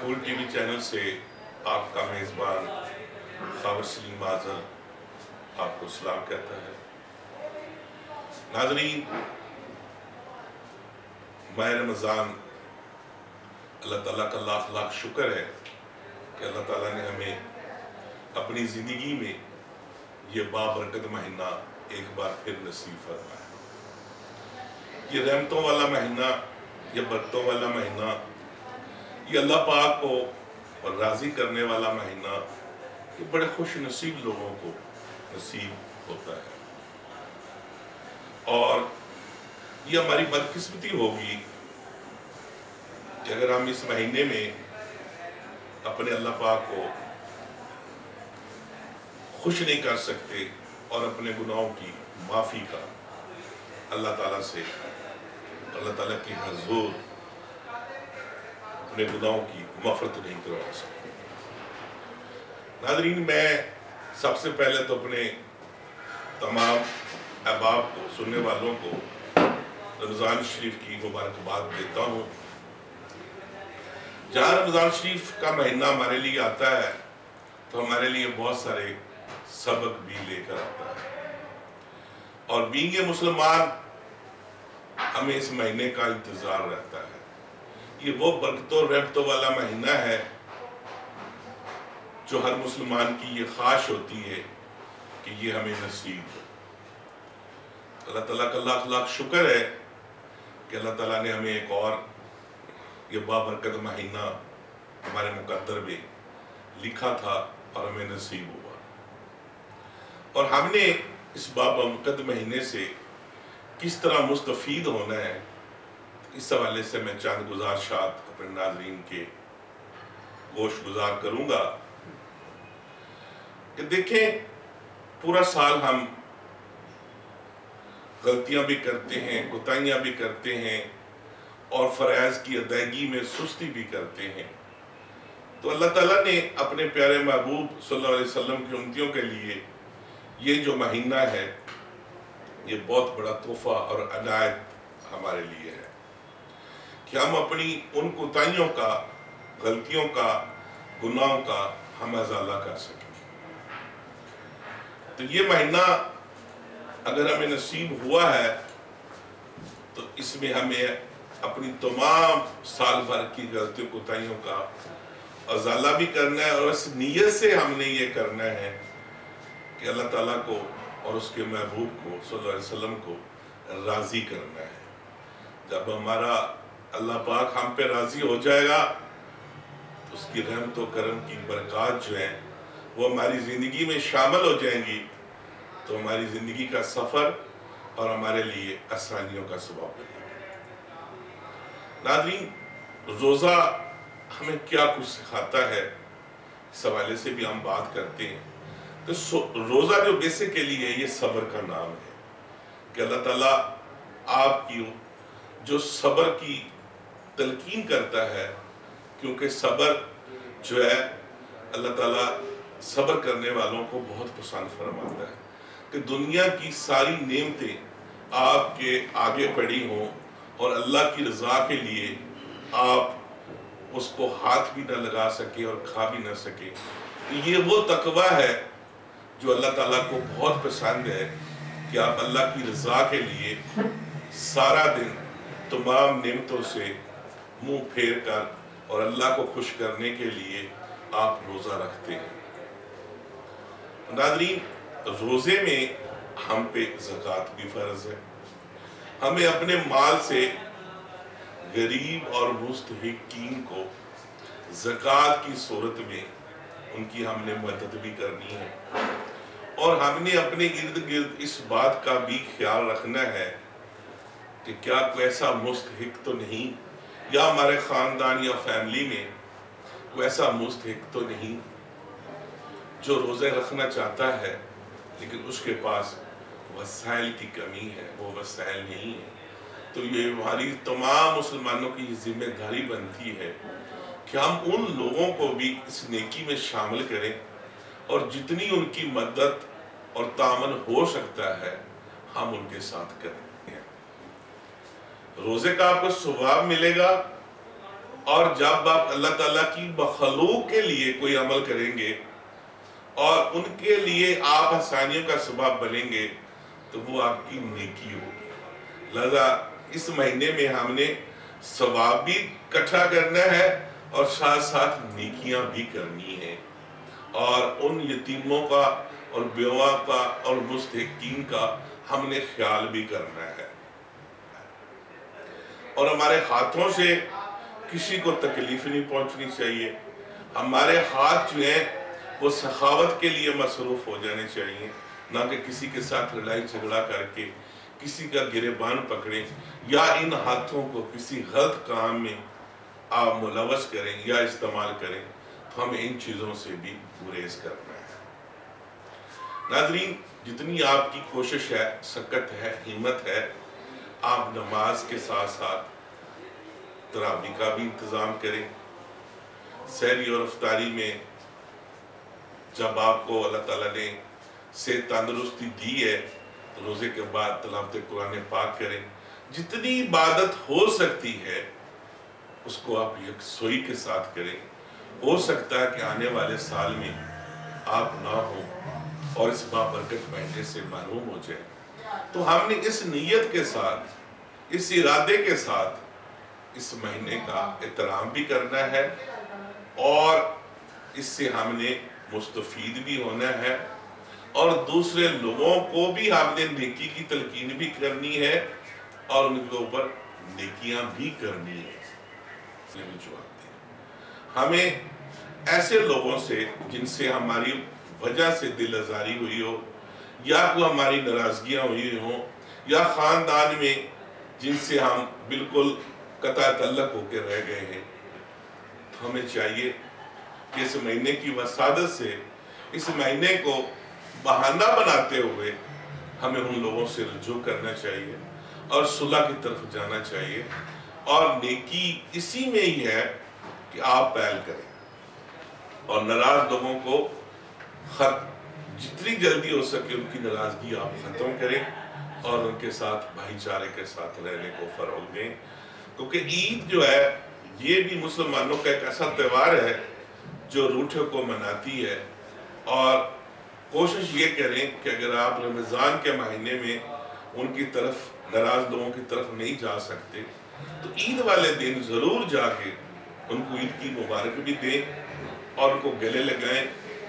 پھول T V channel سے آپ کا میزبان خاور سلیم آزل آپ کو سلام کہتا ہے۔ ناظرین، ماہ رمضان اللہ تعالیٰ کا لاکھ لاکھ شکر ہے کہ اللہ تعالیٰ نے ہمیں اپنی زندگی میں یہ بابرکت مہینہ ایک بار پھر نصیب فرمایا۔ یہ رحمتوں والا مہینہ، یہ برکتوں والا مہینہ، یہ اللہ پاک کو راضی کرنے والا مہینہ، یہ بڑے خوش نصیب لوگوں کو نصیب ہوتا ہے۔ اور یہ ہماری بدقسمتی ہوگی کہ اگر ہم اس مہینے میں اپنے اللہ پاک کو خوش نہیں کر سکتے اور اپنے گناہوں کی معافی کا اللہ تعالیٰ سے، اللہ تعالیٰ کی حضور اپنے گناہوں کی مغفرت نہیں کروا سکتے۔ ناظرین، میں سب سے پہلے تو اپنے تمام احباب کو، سننے والوں کو رمضان شریف کی مبارکباد دیتا ہوں۔ جہاں رمضان شریف کا مہینہ ہمارے لیے آتا ہے تو ہمارے لیے بہت سارے سبق بھی لے کر آتا ہے، اور بینگ مسلمان ہمیں اس مہینے کا انتظار رہتا ہے۔ یہ وہ برکتوں رحمتوں والا مہینہ ہے جو ہر مسلمان کی یہ خواہش ہوتی ہے کہ یہ ہمیں نصیب ہو۔ اللہ تعالیٰ کا لاکھ لاکھ شکر ہے کہ اللہ تعالیٰ نے ہمیں ایک اور یہ بابرکت مہینہ ہمارے مقدر میں لکھا تھا اور ہمیں نصیب ہوا، اور ہم نے اس بابرکت مہینے سے کس طرح مستفید ہونا ہے، اس حوالے سے میں چند گزارشات اپنے ناظرین کے گوش گزار کروں گا کہ دیکھیں، پورا سال ہم غلطیاں بھی کرتے ہیں، کوتاہیاں بھی کرتے ہیں، اور فرائض کی ادائیگی میں سستی بھی کرتے ہیں۔ تو اللہ تعالیٰ نے اپنے پیارے محبوب صلی اللہ علیہ وسلم کی امتیوں کے لیے یہ جو مہینہ ہے، یہ بہت بڑا تحفہ اور عنایت ہمارے لیے ہے کہ ہم اپنی ان کوتاہیوں کا، غلطیوں کا، گناہوں کا ہم ازالہ کر سکیں۔ تو یہ مہینہ اگر ہمیں نصیب ہوا ہے تو اس میں ہمیں اپنی تمام سال بھر کی غلطیوں کوتاہیوں کا ازالہ بھی کرنا ہے، اور اس نیت سے ہم نے یہ کرنا ہے کہ اللہ تعالیٰ کو اور اس کے محبوب کو صلی اللہ علیہ وسلم کو راضی کرنا ہے۔ جب ہمارا اللہ پاک ہم پہ راضی ہو جائے گا تو اس کی رحمت و کرم کی برکات جو ہیں وہ ہماری زندگی میں شامل ہو جائیں گی، تو ہماری زندگی کا سفر اور ہمارے لیے آسانیوں کا سبب بنے گا۔ ناظرین، روزہ ہمیں کیا کچھ سکھاتا ہے، اس حوالے سے بھی ہم بات کرتے ہیں۔ تو روزہ جو بیسیکلی ہے، یہ صبر کا نام ہے کہ اللہ تعالیٰ آپ کی جو صبر کی تلقین کرتا ہے، کیونکہ صبر جو ہے اللہ تعالیٰ صبر کرنے والوں کو بہت پسند فرماتا ہے کہ دنیا کی ساری نعمتیں آپ کے آگے پڑی ہوں اور اللہ کی رضا کے لیے آپ اس کو ہاتھ بھی نہ لگا سکے اور کھا بھی نہ سکے۔ یہ وہ تقوی ہے جو اللہ تعالیٰ کو بہت پسند ہے کہ آپ اللہ کی رضا کے لیے سارا دن تمام نعمتوں سے منہ پھیر کر اور اللہ کو خوش کرنے کے لیے آپ روزہ رکھتے ہیں۔ ناظرین، روزے میں ہم پہ زکوٰۃ بھی فرض ہے۔ ہمیں اپنے مال سے غریب اور مستحقین کو زکوٰۃ کی صورت میں ان کی ہم نے مدد بھی کرنی ہے، اور ہم نے اپنے ارد گرد اس بات کا بھی خیال رکھنا ہے کہ کیا کوئی ایسا مستحق تو نہیں، یا ہمارے خاندان یا فیملی میں کوئی ایسا مستحق تو نہیں جو روزے رکھنا چاہتا ہے لیکن اس کے پاس وسائل کی کمی ہے، وہ وسائل نہیں ہے۔ تو یہ ہماری تمام مسلمانوں کی ذمہ داری بنتی ہے کہ ہم ان لوگوں کو بھی اس نیکی میں شامل کریں، اور جتنی ان کی مدد اور تعاون ہو سکتا ہے ہم ان کے ساتھ کریں۔ روزے کا آپ کو ثواب ملے گا، اور جب آپ اللہ تعالیٰ کی مخلوق کے لیے کوئی عمل کریں گے اور ان کے لیے آپ آسانیوں کا سبب بنیں گے تو وہ آپ کی نیکی ہوگی۔ لہذا اس مہینے میں ہم نے ثواب بھی اکٹھا کرنا ہے اور ساتھ ساتھ نیکیاں بھی کرنی ہیں، اور ان یتیموں کا اور بیوہ کا اور مستحقین کا ہم نے خیال بھی کرنا ہے، اور ہمارے ہاتھوں سے کسی کو تکلیف نہیں پہنچنی چاہیے۔ ہمارے ہاتھ جو ہیں وہ سخاوت کے لیے مصروف ہو جانے چاہیے، نہ کہ کسی کے ساتھ لڑائی جھگڑا کر کے کسی کا گریبان پکڑیں یا ان ہاتھوں کو کسی غلط کام میں آپ ملوث کریں یا استعمال کریں، تو ہمیں ان چیزوں سے بھی گریز کرنا ہے۔ ناظرین، جتنی آپ کی کوشش ہے، سکت ہے، ہمت ہے، آپ نماز کے ساتھ ساتھ تراویح کا بھی انتظام کریں۔ سحری اور افطاری میں جب آپ کو اللہ تعالیٰ نے صحت تندرستی دی ہے تو روزے کے بعد تلاوت قرآن پاک کریں۔ جتنی عبادت ہو سکتی ہے اس کو آپ یکسوئی کے ساتھ کریں۔ ہو سکتا ہے کہ آنے والے سال میں آپ نہ ہوں اور اس بابرکت مہینے سے محروم ہو جائیں، تو ہم نے اس نیت کے ساتھ، اس ارادے کے ساتھ اس مہینے کا احترام بھی کرنا ہے اور اس سے ہم نے مستفید بھی ہونا ہے، اور دوسرے لوگوں کو بھی ہم نے نیکی کی تلقین بھی کرنی ہے اور ان کے اوپر نیکیاں بھی کرنی ہے۔ ہمیں ایسے لوگوں سے جن سے ہماری وجہ سے دل آزاری ہوئی ہو یا کوئی ہماری ناراضگیاں ہوئی ہوں، یا خاندان میں جن سے ہم بالکل قطع تعلق ہو کے رہ گئے ہیں، تو ہمیں چاہیے کہ اس مہینے کی وسادت سے اس مہینے کو بہانہ بناتے ہوئے ہمیں ان لوگوں سے رجوع کرنا چاہیے اور صلح کی طرف جانا چاہیے، اور نیکی اسی میں ہی ہے کہ آپ پہل کریں اور ناراض لوگوں کو جتنی جلدی ہو سکے ان کی ناراضگی آپ ختم کریں اور ان کے ساتھ بھائی چارے کے ساتھ رہنے کو فروغ دیں، کیونکہ عید جو ہے یہ بھی مسلمانوں کا ایک ایسا تہوار ہے جو روٹھے کو مناتی ہے، اور کوشش یہ کریں کہ اگر آپ رمضان کے مہینے میں ان کی طرف، ناراض لوگوں کی طرف نہیں جا سکتے تو عید والے دن ضرور جا کے ان کو عید کی مبارک بھی دیں اور ان کو گلے لگائیں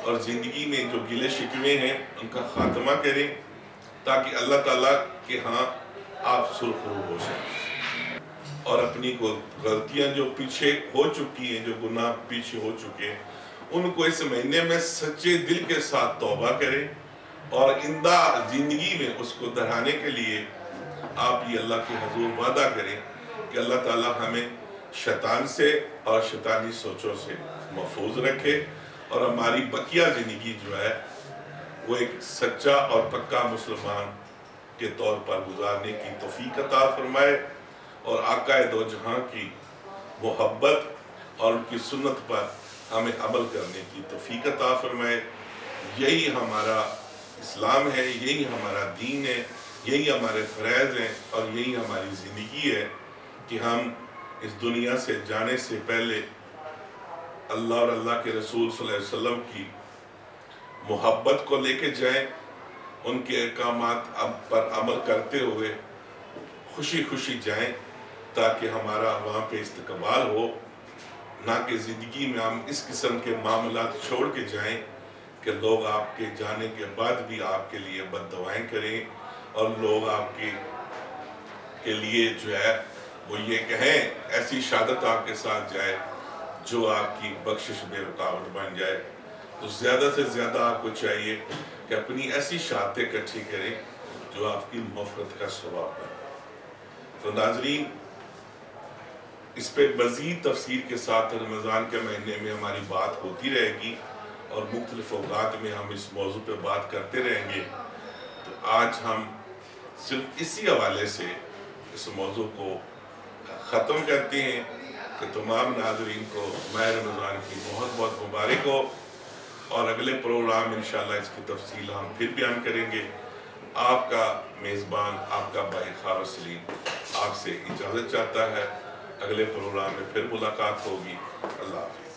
اور زندگی میں جو گلے شکوے ہیں ان کا خاتمہ کریں، تاکہ اللہ تعالیٰ کے ہاں آپ سرخرو ہو سکیں اور اپنی غلطیاں جو پیچھے ہو چکی ہیں، جو گناہ پیچھے ہو چکے ہیں، ان کو اس مہینے میں سچے دل کے ساتھ توبہ کریں اور آئندہ زندگی میں اس کو دہرانے کے لیے آپ یہ اللہ کے حضور وعدہ کریں کہ اللہ تعالیٰ ہمیں شیطان سے اور شیطانی سوچوں سے محفوظ رکھے اور ہماری بقیہ زندگی جو ہے وہ ایک سچا اور پکا مسلمان کے طور پر گزارنے کی توفیق عطا فرمائے، اور آقا دو جہاں کی محبت اور ان کی سنت پر ہمیں عمل کرنے کی توفیق عطا فرمائے۔ یہی ہمارا اسلام ہے، یہی ہمارا دین ہے، یہی ہمارے فرائض ہیں اور یہی ہماری زندگی ہے کہ ہم اس دنیا سے جانے سے پہلے اللہ اور اللہ کے رسول صلی اللہ علیہ وسلم کی محبت کو لے کے جائیں، ان کے احکامات پر عمل کرتے ہوئے خوشی خوشی جائیں، تاکہ ہمارا وہاں پہ استقبال ہو، نہ کہ زندگی میں ہم اس قسم کے معاملات چھوڑ کے جائیں کہ لوگ آپ کے جانے کے بعد بھی آپ کے لیے بد دعائیں کریں اور لوگ آپ کے لیے جو ہے وہ یہ کہیں ایسی شہادت آپ کے ساتھ جائے جو آپ کی بخشش میں رکاوٹ بن جائے۔ تو زیادہ سے زیادہ آپ کو چاہیے کہ اپنی ایسی شہادتیں اکٹھی کریں جو آپ کی مغفرت کا سبب بنے۔ تو ناظرین، اس پہ مزید تفصیل کے ساتھ رمضان کے مہینے میں ہماری بات ہوتی رہے گی اور مختلف اوقات میں ہم اس موضوع پہ بات کرتے رہیں گے۔ تو آج ہم صرف اسی حوالے سے اس موضوع کو ختم کرتے ہیں کہ تمام ناظرین کو ماہ رمضان کی بہت بہت مبارک ہو، اور اگلے پروگرام انشاءاللہ اس کی تفصیل ہم پھر بیان کریں گے۔ آپ کا میزبان، آپ کا بھائی خاور سلیم آپ سے اجازت چاہتا ہے۔ اگلے پروگرام میں پھر ملاقات ہوگی. اللہ حافظ.